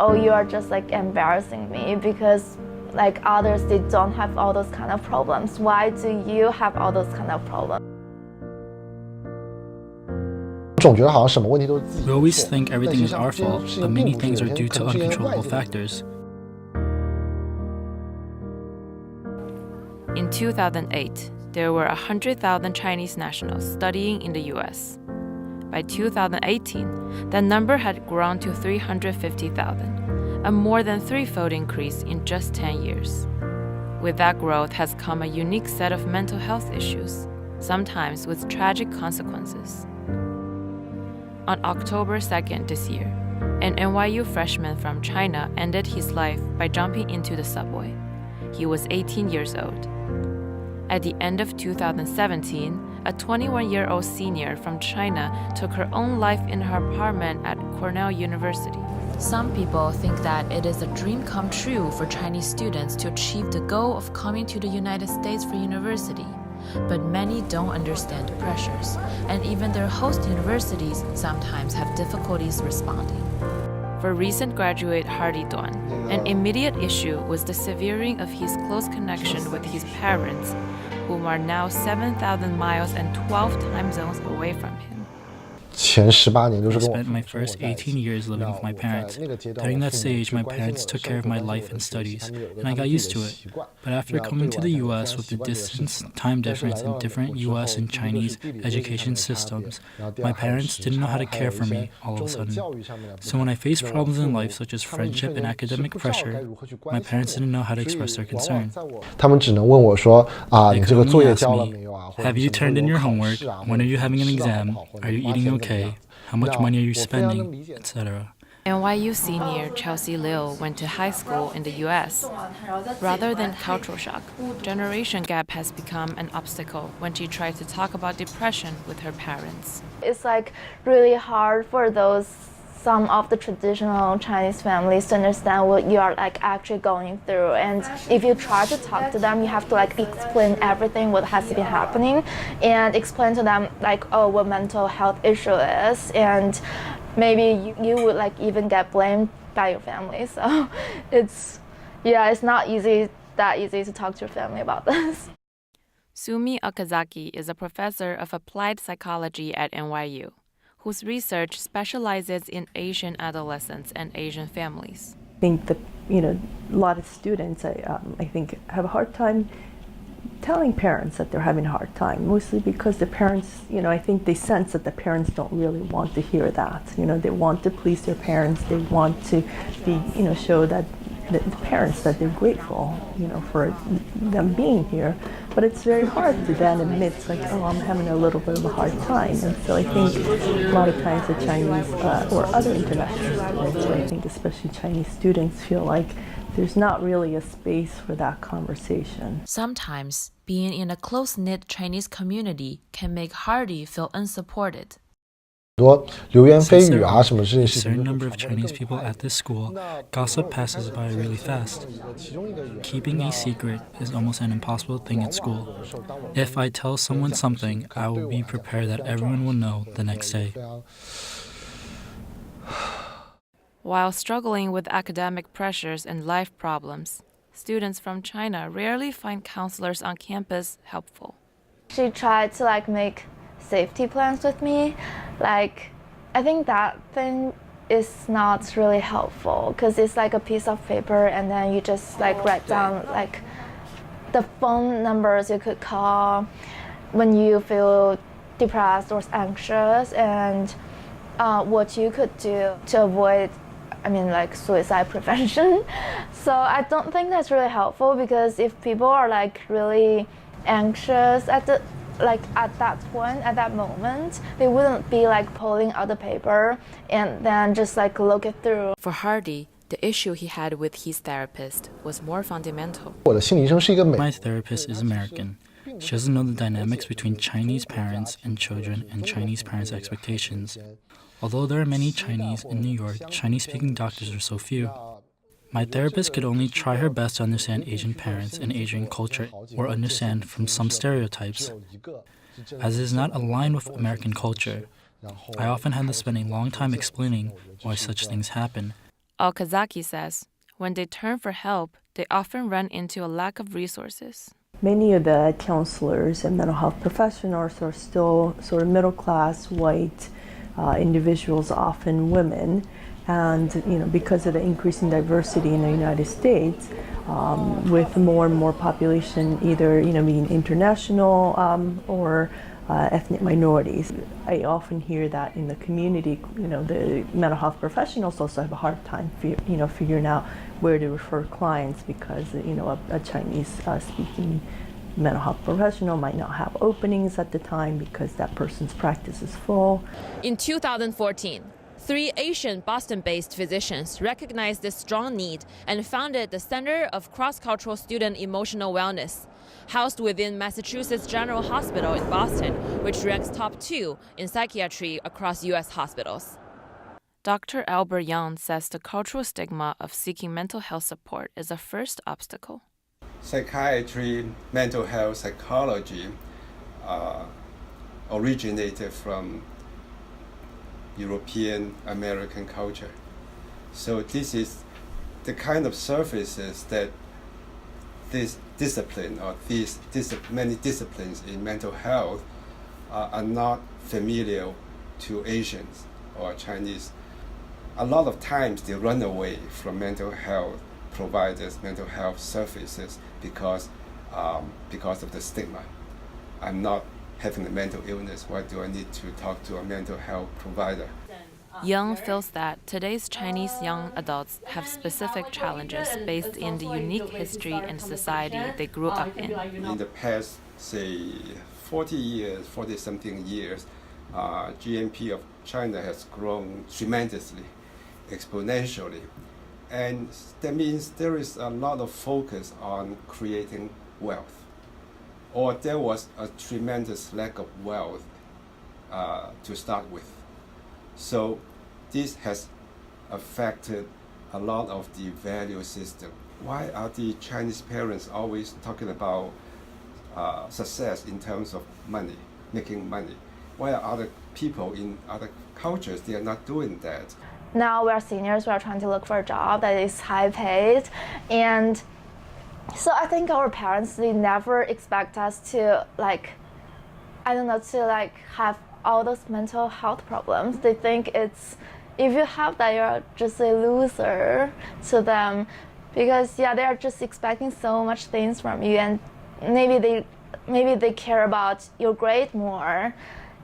oh, you are just like embarrassing me because like others, they don't have all those kind of problems. Why do you have all those kind of problems? We always think everything is our fault, but many things are due to uncontrollable factors. In 2008, there were 100,000 Chinese nationals studying in the US. By 2018, that number had grown to 350,000, a more than threefold increase in just 10 years. With that growth has come a unique set of mental health issues, sometimes with tragic consequences. On October 2nd this year, an NYU freshman from China ended his life by jumping into the subway. He was 18 years old. At the end of 2017, a 21-year-old senior from China took her own life in her apartment at Cornell University. Some people think that it is a dream come true for Chinese students to achieve the goal of coming to the United States for university. But many don't understand the pressures, and even their host universities sometimes have difficulties responding. For recent graduate Hardy Duan, an immediate issue was the severing of his close connection with his parents, whom are now 7,000 miles and 12 time zones away from him. I spent my first 18 years living with my parents. During that stage, my parents took care of my life and studies, and I got used to it. But after coming to the US with the distance, time difference, and different US and Chinese education systems, my parents didn't know how to care for me all of a sudden. So when I faced problems in life such as friendship and academic pressure, my parents didn't know how to express their concern. They could only ask me, have you turned in your homework? When are you having an exam? Are you eating okay? How much money are you spending? Etc. NYU senior Chelsea Liu went to high school in the US. Rather than cultural shock, generation gap has become an obstacle when she tries to talk about depression with her parents. It's like really hard for some of the traditional Chinese families to understand what you are like actually going through, and if you try to talk to them, you have to like explain everything what has been happening and explain to them like, oh, what mental health issue is, and maybe you would like even get blamed by your family. So it's not that easy to talk to your family about this. Sumi Okazaki is a professor of applied psychology at NYU, whose research specializes in Asian adolescents and Asian families. I think that a lot of students, I think, have a hard time telling parents that they're having a hard time, mostly because the parents, I think they sense that the parents don't really want to hear that. They want to please their parents. They want to be, show that the parents that they're grateful, for them being here. But it's very hard to then admit, like, oh, I'm having a little bit of a hard time. And so I think a lot of times the Chinese or other international students, I think especially Chinese students, feel like there's not really a space for that conversation. Sometimes being in a close-knit Chinese community can make Hardy feel unsupported. Since there are a certain number of Chinese people at this school, gossip passes by really fast. Keeping a secret is almost an impossible thing at school. If I tell someone something, I will be prepared that everyone will know the next day. While struggling with academic pressures and life problems, students from China rarely find counselors on campus helpful. She tried to like make safety plans with me. Like, I think that thing is not really helpful because it's like a piece of paper and then you just like write down like the phone numbers you could call when you feel depressed or anxious, and what you could do to avoid like suicide prevention. So I don't think that's really helpful, because if people are like really anxious at that moment, they wouldn't be like pulling out the paper and then just like look it through. For Hardy, the issue he had with his therapist was more fundamental. My therapist is American. She doesn't know the dynamics between Chinese parents and children and Chinese parents' expectations. Although there are many Chinese in New York, Chinese-speaking doctors are so few. My therapist could only try her best to understand Asian parents and Asian culture, or understand from some stereotypes. As it is not aligned with American culture, I often had to spend a long time explaining why such things happen. Okazaki says when they turn for help, they often run into a lack of resources. Many of the counselors and mental health professionals are still sort of middle-class white individuals, often women, and because of the increasing diversity in the United States, with more and more population either being international or ethnic minorities. I often hear that in the community, the mental health professionals also have a hard time figuring out where to refer clients because a Chinese speaking mental health professional might not have openings at the time because that person's practice is full. In 2014, 3 Asian Boston-based physicians recognized this strong need and founded the Center of Cross-Cultural Student Emotional Wellness, housed within Massachusetts General Hospital in Boston, which ranks top 2 in psychiatry across U.S. hospitals. Dr. Albert Young says the cultural stigma of seeking mental health support is a first obstacle. Psychiatry, mental health, psychology originated from European American culture. So this is the kind of services that this discipline or many disciplines in mental health are not familiar to Asians or Chinese. A lot of times they run away from mental health providers, mental health services because of the stigma. I'm not having a mental illness. Why do I need to talk to a mental health provider? Young feels that today's Chinese young adults have specific challenges based in the unique history and society they grew up in. In the past, say, 40-something years, GNP of China has grown tremendously, exponentially. And that means there is a lot of focus on creating wealth. Or there was a tremendous lack of wealth to start with. So this has affected a lot of the value system. Why are the Chinese parents always talking about success in terms of money, making money? Why are other people in other cultures, they are not doing that? Now we're seniors, we're trying to look for a job that is high paid, and so I think our parents, they never expect us to have all those mental health problems. They think it's, if you have that, you're just a loser to them, because they're just expecting so much things from you, and maybe they care about your grade more,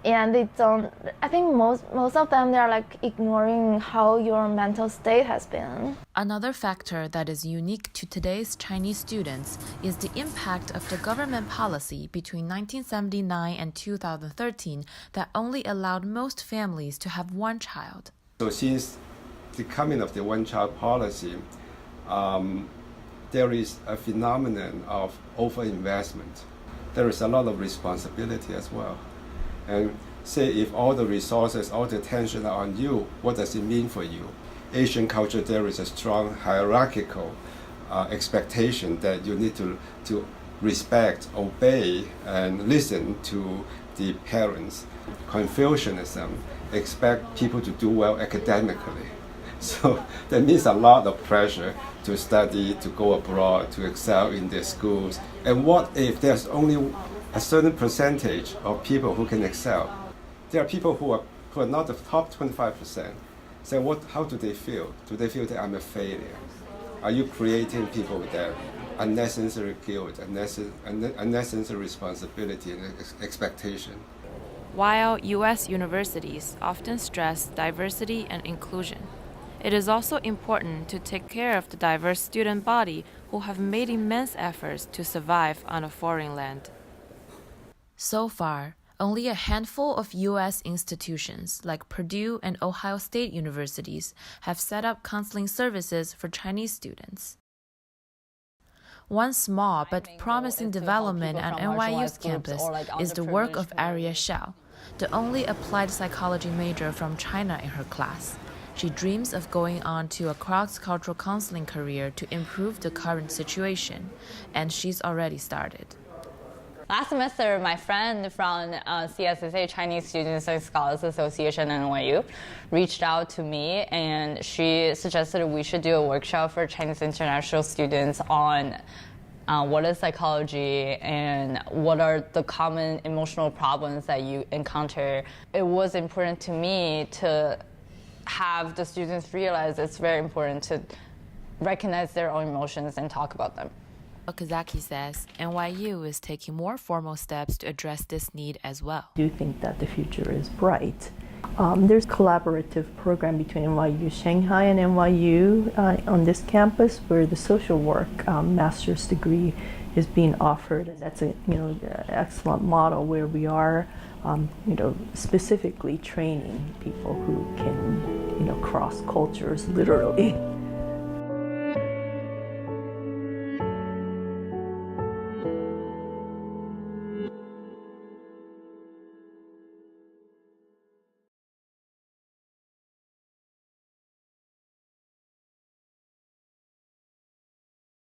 and they don't. I think most of them, they're ignoring how your mental state has been. Another factor that is unique to today's Chinese students is the impact of the government policy between 1979 and 2013 that only allowed most families to have one child. So since the coming of the one-child policy, there is a phenomenon of overinvestment. There is a lot of responsibility as well. And say if all the resources, all the attention are on you, what does it mean for you? Asian culture, there is a strong hierarchical expectation that you need to respect, obey, and listen to the parents. Confucianism expect people to do well academically. So that means a lot of pressure to study, to go abroad, to excel in their schools. And what if there's only a certain percentage of people who can excel? There are people who are not the top 25%. So how do they feel? Do they feel that I'm a failure? Are you creating people with that unnecessary guilt, unnecessary responsibility and expectation? While U.S. universities often stress diversity and inclusion, it is also important to take care of the diverse student body who have made immense efforts to survive on a foreign land. So far, only a handful of U.S. institutions like Purdue and Ohio State universities have set up counseling services for Chinese students. One small but promising development at NYU's campus is the work of Aria Xiao, the only applied psychology major from China in her class. She dreams of going on to a cross-cultural counseling career to improve the current situation, and she's already started. Last semester, my friend from CSSA, Chinese Students and Scholars Association at NYU, reached out to me, and she suggested we should do a workshop for Chinese international students on what is psychology and what are the common emotional problems that you encounter. It was important to me to have the students realize it's very important to recognize their own emotions and talk about them. Okazaki says NYU is taking more formal steps to address this need as well. I do think that the future is bright. There's a collaborative program between NYU Shanghai and NYU on this campus where the social work master's degree is being offered. That's a excellent model where we are specifically training people who can cross cultures literally.